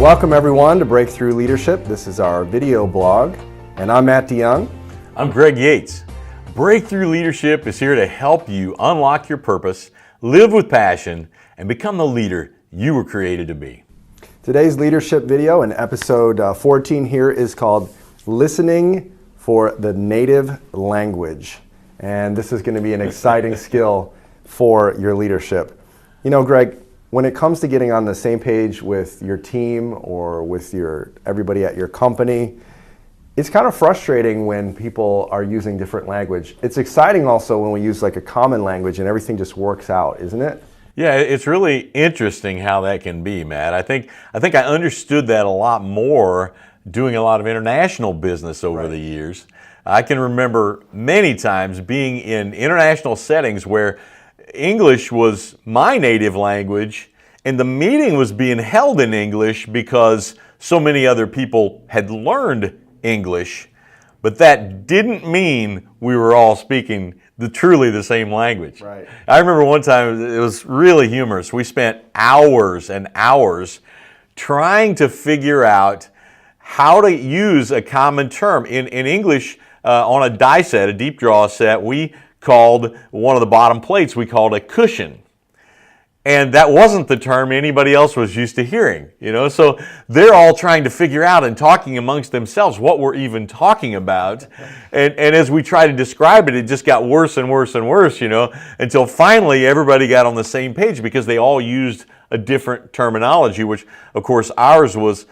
Welcome everyone to Breakthrough Leadership. This is our video blog, and I'm Matt DeYoung. I'm Greg Yates. Breakthrough Leadership is here to help you unlock your purpose, live with passion, and become the leader you were created to be. Today's leadership video in episode 14 here is called Listening for the Native Language. And this is going to be an exciting skill for your leadership. You know, Greg, when it comes to getting on the same page with your team or with everybody at your company, it's kind of frustrating when people are using different language. It's exciting also when we use like a common language and everything just works out, isn't it? Yeah, it's really interesting how that can be, Matt. I think I understood that a lot more doing a lot of international business over the years. I can remember many times being in international settings where English was my native language and the meeting was being held in English because so many other people had learned English, but that didn't mean we were all speaking truly the same language. Right. I remember one time, it was really humorous. We spent hours and hours trying to figure out how to use a common term. In English, on a die set, a deep draw set, we called one of the bottom plates, we called a cushion. And that wasn't the term anybody else was used to hearing, you know? So they're all trying to figure out and talking amongst themselves what we're even talking about. And as we try to describe it, it just got worse and worse and worse, you know, until finally everybody got on the same page because they all used a different terminology, which of course ours was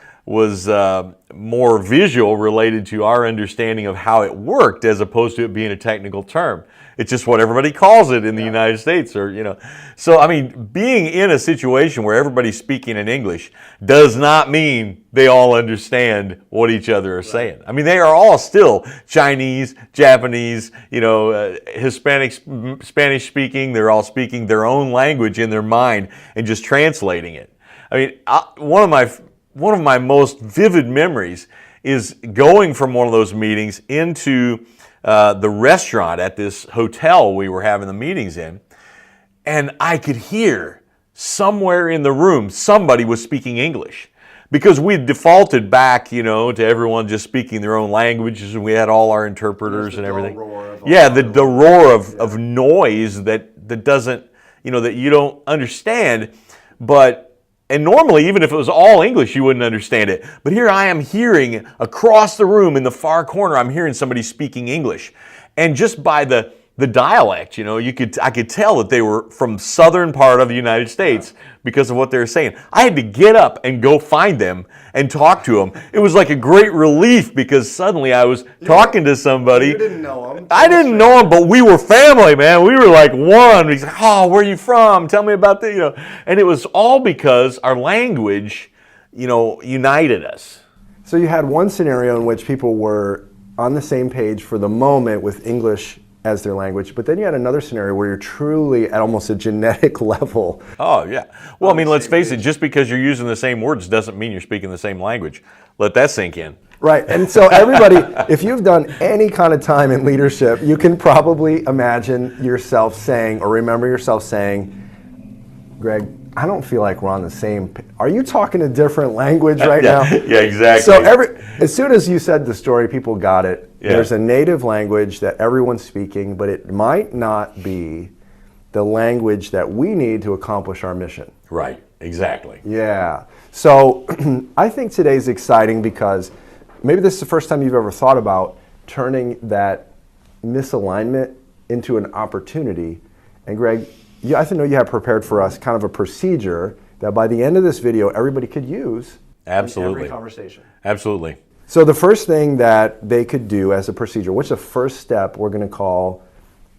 more visual, related to our understanding of how it worked as opposed to it being a technical term. It's just what everybody calls it in the United States, or, you know. So, I mean, being in a situation where everybody's speaking in English does not mean they all understand what each other are saying. I mean, they are all still Chinese, Japanese, you know, Hispanic, Spanish speaking. They're all speaking their own language in their mind and just translating it. I mean, one of my most vivid memories is going from one of those meetings into the restaurant at this hotel we were having the meetings in, and I could hear somewhere in the room somebody was speaking English, because we'd defaulted back, you know, to everyone just speaking their own languages, and we had all our interpreters and everything. The roar of noise that doesn't, you know, that you don't understand, and normally, even if it was all English, you wouldn't understand it. But here I am hearing across the room in the far corner, I'm hearing somebody speaking English. And just by the dialect, you know, I could tell that they were from southern part of the United States because of what they were saying. I had to get up and go find them and talk to them. It was like a great relief because suddenly I was talking to somebody. You didn't know them. I didn't know them, but we were family, man. We were like one. He's like, oh, where are you from? Tell me about that, you know. And it was all because our language, you know, united us. So you had one scenario in which people were on the same page for the moment with English as their language, but then you had another scenario where you're truly at almost a genetic level. Oh, yeah. Well, I mean, let's face it, just because you're using the same words doesn't mean you're speaking the same language. Let that sink in. Right, and so everybody, if you've done any kind of time in leadership, you can probably imagine yourself saying, or remember yourself saying, Greg, I don't feel like we're on the same. Are you talking a different language right now? Yeah, exactly. So as soon as you said the story, people got it. Yeah. There's a native language that everyone's speaking, but it might not be the language that we need to accomplish our mission. Right, exactly. Yeah. So I think today's exciting because maybe this is the first time you've ever thought about turning that misalignment into an opportunity. And Greg, I know you have prepared for us kind of a procedure that by the end of this video, everybody could use. Absolutely. In every conversation. Absolutely. So the first thing that they could do as a procedure, what's the first step we're going to call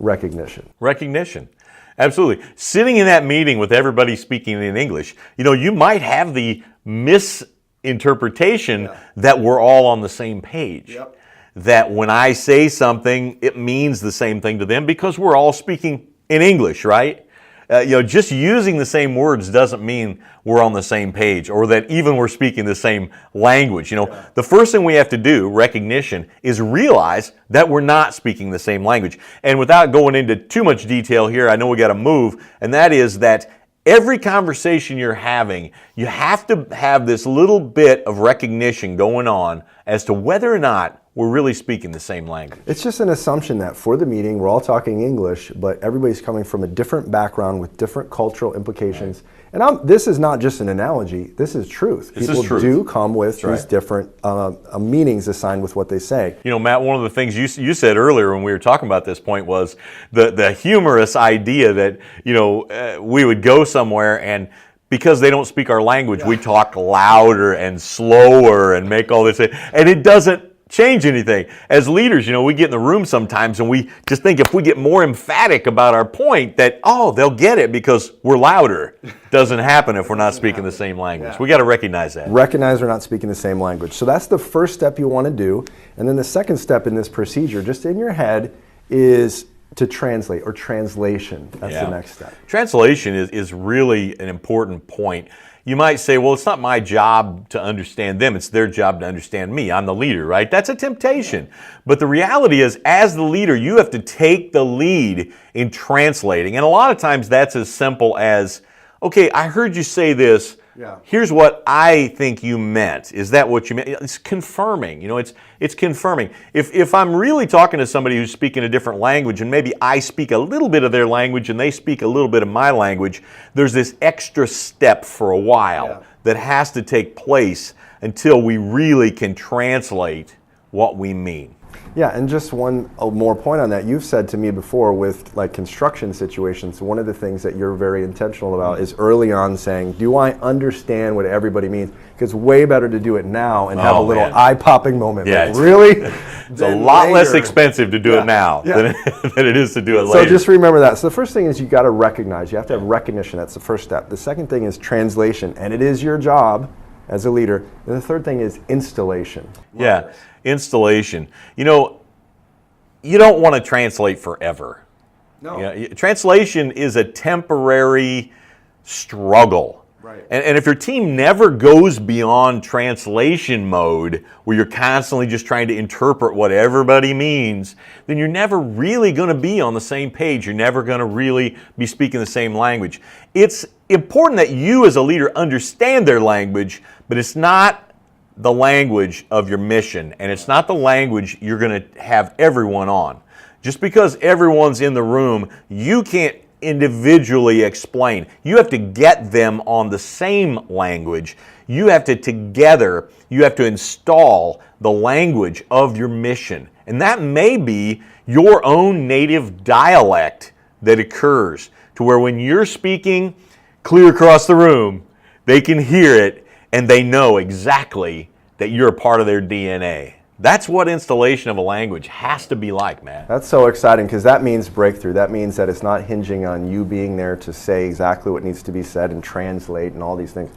recognition? Recognition. Absolutely. Sitting in that meeting with everybody speaking in English, you know, you might have the misinterpretation that we're all on the same page. Yep. That when I say something, it means the same thing to them because we're all speaking in English, right? You know, just using the same words doesn't mean we're on the same page or that even we're speaking the same language. You know, the first thing we have to do, recognition, is realize that we're not speaking the same language. And without going into too much detail here, I know we got to move, and that is that every conversation you're having, you have to have this little bit of recognition going on as to whether or not we're really speaking the same language. It's just an assumption that for the meeting, we're all talking English, but everybody's coming from a different background with different cultural implications. Right. And this is not just an analogy, this is truth. People do come with these different meanings assigned with what they say. You know, Matt, one of the things you said earlier when we were talking about this point was the humorous idea that, you know, we would go somewhere and because they don't speak our language, we talk louder and slower and make all this, and it doesn't change anything. As leaders, you know, we get in the room sometimes and we just think if we get more emphatic about our point that, oh, they'll get it because we're louder. Doesn't happen if we're not speaking the same language. We got to recognize that. Recognize we're not speaking the same language. So that's the first step you want to do. And then the second step in this procedure, just in your head, is to translate, or translation. That's the next step. Translation is really an important point. You might say, well, it's not my job to understand them. It's their job to understand me. I'm the leader, right? That's a temptation. But the reality is, as the leader, you have to take the lead in translating. And a lot of times that's as simple as, okay, I heard you say this. Here's what I think you meant. Is that what you meant? It's confirming. You know, it's confirming. If I'm really talking to somebody who's speaking a different language and maybe I speak a little bit of their language and they speak a little bit of my language, there's this extra step for a while that has to take place until we really can translate what we mean. Yeah, and just one more point on that. You've said to me before with like construction situations, one of the things that you're very intentional about is early on saying, do I understand what everybody means? Because it's way better to do it now and have a little eye-popping moment. Yeah, like, really? It's a lot less expensive to do it now than it is to do it later. So just remember that. So the first thing is you got to recognize. You have to have recognition. That's the first step. The second thing is translation, and it is your job as a leader. And the third thing is installation. Yeah, installation. You know, you don't want to translate forever. No. You know, translation is a temporary struggle. Right. And if your team never goes beyond translation mode, where you're constantly just trying to interpret what everybody means, then you're never really going to be on the same page. You're never going to really be speaking the same language. It's important that you as a leader understand their language, but it's not the language of your mission, and it's not the language you're going to have everyone on. Just because everyone's in the room, you can't individually explain. You have to get them on the same language. You have to together, you have to install the language of your mission. And that may be your own native dialect that occurs to where when you're speaking clear across the room, they can hear it and they know exactly that you're a part of their DNA. That's what installation of a language has to be like, man. That's so exciting because that means breakthrough. That means that it's not hinging on you being there to say exactly what needs to be said and translate and all these things.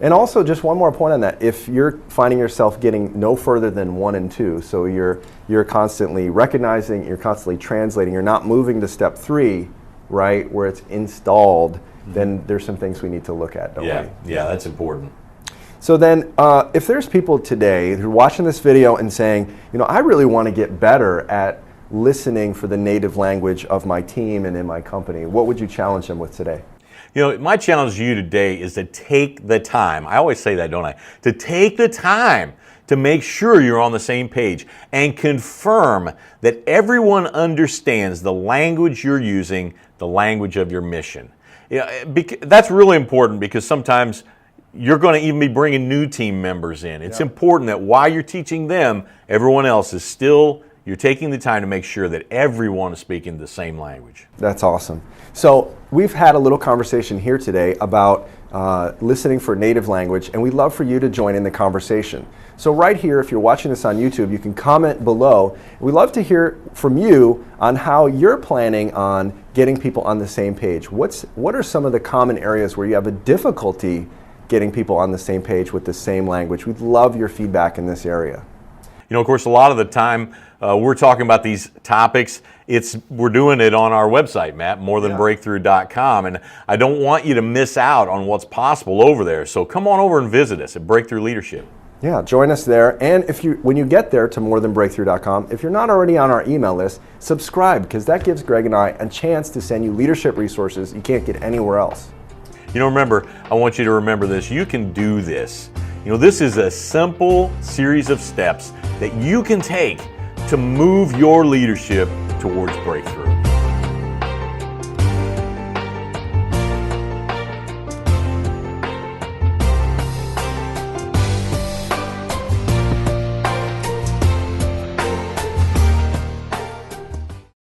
And also, just one more point on that. If you're finding yourself getting no further than 1 and 2, so you're constantly recognizing, you're constantly translating, you're not moving to step 3, right, where it's installed, then there's some things we need to look at, don't we? Yeah, that's important. So then, if there's people today who are watching this video and saying, you know, I really want to get better at listening for the native language of my team and in my company, what would you challenge them with today? You know, my challenge to you today is to take the time. I always say that, don't I? To take the time to make sure you're on the same page and confirm that everyone understands the language you're using, the language of your mission. That's really important because sometimes you're going to even be bringing new team members in. It's important that while you're teaching them, everyone else is still, you're taking the time to make sure that everyone is speaking the same language. That's awesome. So we've had a little conversation here today about listening for native language, and we'd love for you to join in the conversation. So right here, if you're watching this on YouTube, you can comment below. We'd love to hear from you on how you're planning on getting people on the same page. What are some of the common areas where you have a difficulty getting people on the same page with the same language? We'd love your feedback in this area. You know, of course, a lot of the time we're talking about these topics, we're doing it on our website, Matt, morethanbreakthrough.com, and I don't want you to miss out on what's possible over there. So come on over and visit us at Breakthrough Leadership. Yeah, join us there. And when you get there to morethanbreakthrough.com, if you're not already on our email list, subscribe, because that gives Greg and I a chance to send you leadership resources you can't get anywhere else. You know, remember, I want you to remember this. You can do this. You know, this is a simple series of steps that you can take to move your leadership towards breakthrough.